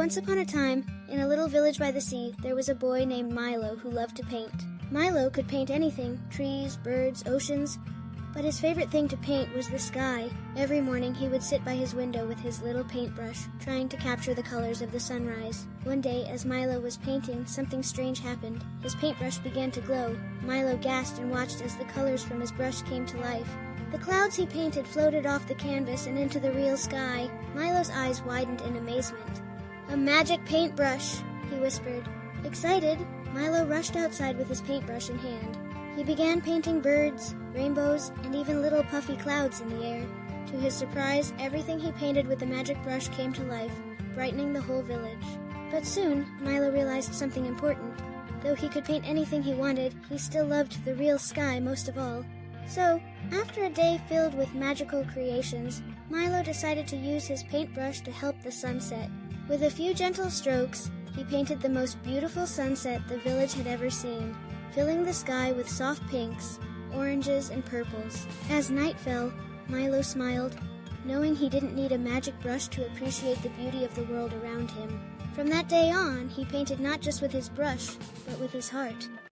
Once upon a time, in a little village by the sea, there was a boy named Milo who loved to paint. Milo could paint anything, trees, birds, oceans, but his favorite thing to paint was the sky. Every morning he would sit by his window with his little paintbrush, trying to capture the colors of the sunrise. One day, as Milo was painting, something strange happened. His paintbrush began to glow. Milo gasped and watched as the colors from his brush came to life. The clouds he painted floated off the canvas and into the real sky. Milo's eyes widened in amazement. "A magic paintbrush," he whispered. Excited, Milo rushed outside with his paintbrush in hand. He began painting birds, rainbows, and even little puffy clouds in the air. To his surprise, everything he painted with the magic brush came to life, brightening the whole village. But soon, Milo realized something important. Though he could paint anything he wanted, he still loved the real sky most of all. So, after a day filled with magical creations, Milo decided to use his paintbrush to help the sunset. With a few gentle strokes, he painted the most beautiful sunset the village had ever seen, filling the sky with soft pinks, oranges, and purples. As night fell, Milo smiled, knowing he didn't need a magic brush to appreciate the beauty of the world around him. From that day on, he painted not just with his brush, but with his heart.